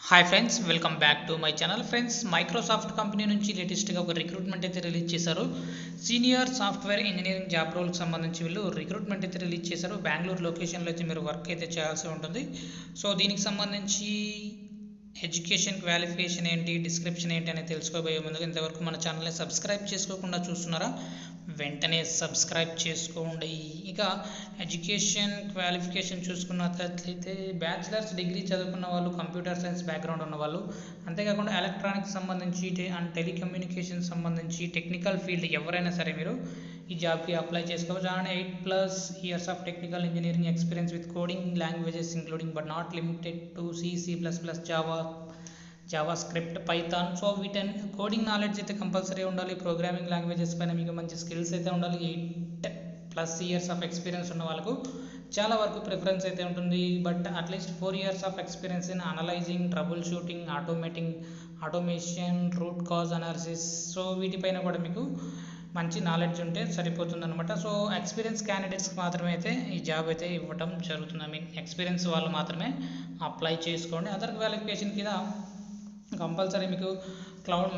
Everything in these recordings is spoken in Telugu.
Hi friends, welcome back to my channel. Friends, Microsoft company నుంచి లేటెస్ట్గా ఒక రిక్రూట్మెంట్ అయితే రిలీజ్ చేశారు. సీనియర్ సాఫ్ట్వేర్ ఇంజనీరింగ్ జాబ్ రోల్కి సంబంధించి వీళ్ళు రిక్రూట్మెంట్ అయితే రిలీజ్ చేశారు. బెంగళూరు లొకేషన్లో అయితే మీరు వర్క్ అయితే చేయాల్సి ఉంటుంది. సో దీనికి సంబంధించి ఎడ్యుకేషన్ క్వాలిఫికేషన్ ఏంటి, డిస్క్రిప్షన్ ఏంటి అనేది తెలుసుకోబోయే ముందుగా ఇంతవరకు మన ఛానల్ని సబ్స్క్రైబ్ చేసుకోకుండా చూస్తున్నారా, వెంటనే సబ్స్క్రైబ్ చేసుకోండి. ఇక ఎడ్యుకేషన్ క్వాలిఫికేషన్ చూసుకున్నట్లయితే బ్యాచిలర్స్ డిగ్రీ చదువుకున్న వాళ్ళు, కంప్యూటర్ సైన్స్ బ్యాక్గ్రౌండ్ ఉన్న వాళ్ళు, అంతేకాకుండా ఎలక్ట్రానిక్స్ సంబంధించి అండ్ టెలికమ్యూనికేషన్ సంబంధించి టెక్నికల్ ఫీల్డ్ ఎవరైనా సరే మీరు ఈ జాబ్కి అప్లై చేసుకోవచ్చు. And 8+ years of technical engineering experience with coding languages including but not limited to C++, JavaScript, Python. So వీటన్ కోడింగ్ నాలెడ్జ్ అయితే కంపల్సరీ ఉండాలి. ప్రోగ్రామింగ్ లాంగ్వేజెస్ పైన మీకు మంచి స్కిల్స్ అయితే ఉండాలి. 8+ years ఆఫ్ ఎక్స్పీరియన్స్ ఉన్న వాళ్ళకు చాలా వరకు ప్రిఫరెన్స్ అయితే ఉంటుంది. But at least 4 years of experience in analysing, trouble shooting, automation, root cause analysis. So వీటిపైన కూడా మీకు మంచి నాలెడ్జ్ ఉంటే సరిపోతుంది అనమాట. సో ఎక్స్పీరియన్స్ క్యాండిడేట్స్కి మాత్రమే అయితే ఈ జాబ్ అయితే ఇవ్వటం జరుగుతుంది. ఎక్స్పీరియన్స్ వాళ్ళు మాత్రమే అప్లై చేసుకోండి. అదర్ క్వాలిఫికేషన్ కింద కంపల్సరీ మీకు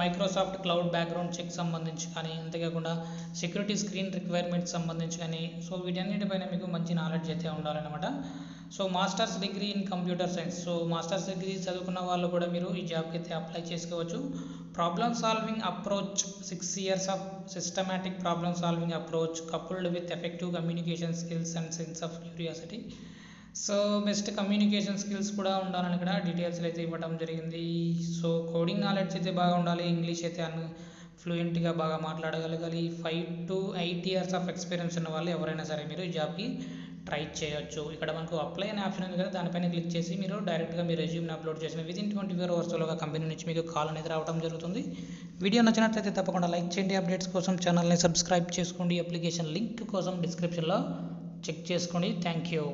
మైక్రోసాఫ్ట్ క్లౌడ్ బ్యాక్గ్రౌండ్ చెక్ సంబంధించి కానీ, అంతేకాకుండా సెక్యూరిటీ స్క్రీన్ రిక్వైర్మెంట్స్ సంబంధించి కానీ, సో వీటన్నిటిపైన మీకు మంచి నాలెడ్జ్ అయితే ఉండాలన్నమాట. So masters degree in computer science. So masters degree చదువుకున్న వాళ్ళు కూడా మీరు ఈ జాబ్కి అయితే అప్లై చేసుకోవచ్చు. Problem solving approach, 6 years of systematic problem solving approach coupled with effective communication skills and sense of curiosity. So best communication skills కూడా ఉండాలని ఇక్కడ డీటెయిల్స్ అయితే ఇవ్వడం జరిగింది. సో కోడింగ్ నాలెడ్జ్ అయితే బాగా ఉండాలి. ఇంగ్లీష్ అయితే ఫ్లూయెంట్గా బాగా మాట్లాడగలగాలి. 5 to 8 years ఆఫ్ ఎక్స్పీరియన్స్ ఉన్న వాళ్ళు ఎవరైనా సరే మీరు ఈ జాబ్కి ట్రై చేయొచ్చు. ఇక్కడ మనకు అప్లై అనే ఆప్షన్ ఉంది కదా, దానిపైన క్లిక్ చేసి మీరు డైరెక్ట్గా మీ రెజ్యూమ్ని అప్లోడ్ చేసిన విదిన్ 24 hours కంపెనీ నుంచి మీకు కాల్ అనేది రావడం జరుగుతుంది. వీడియో నచ్చినట్లయితే తప్పకుండా లైక్ చేయండి. అప్డేట్స్ కోసం ఛానల్ని సబ్స్క్రైబ్ చేసుకోండి. అప్లికేషన్ లింక్ కోసం డిస్క్రిప్షన్లో చెక్ చేసుకోండి. Thank you.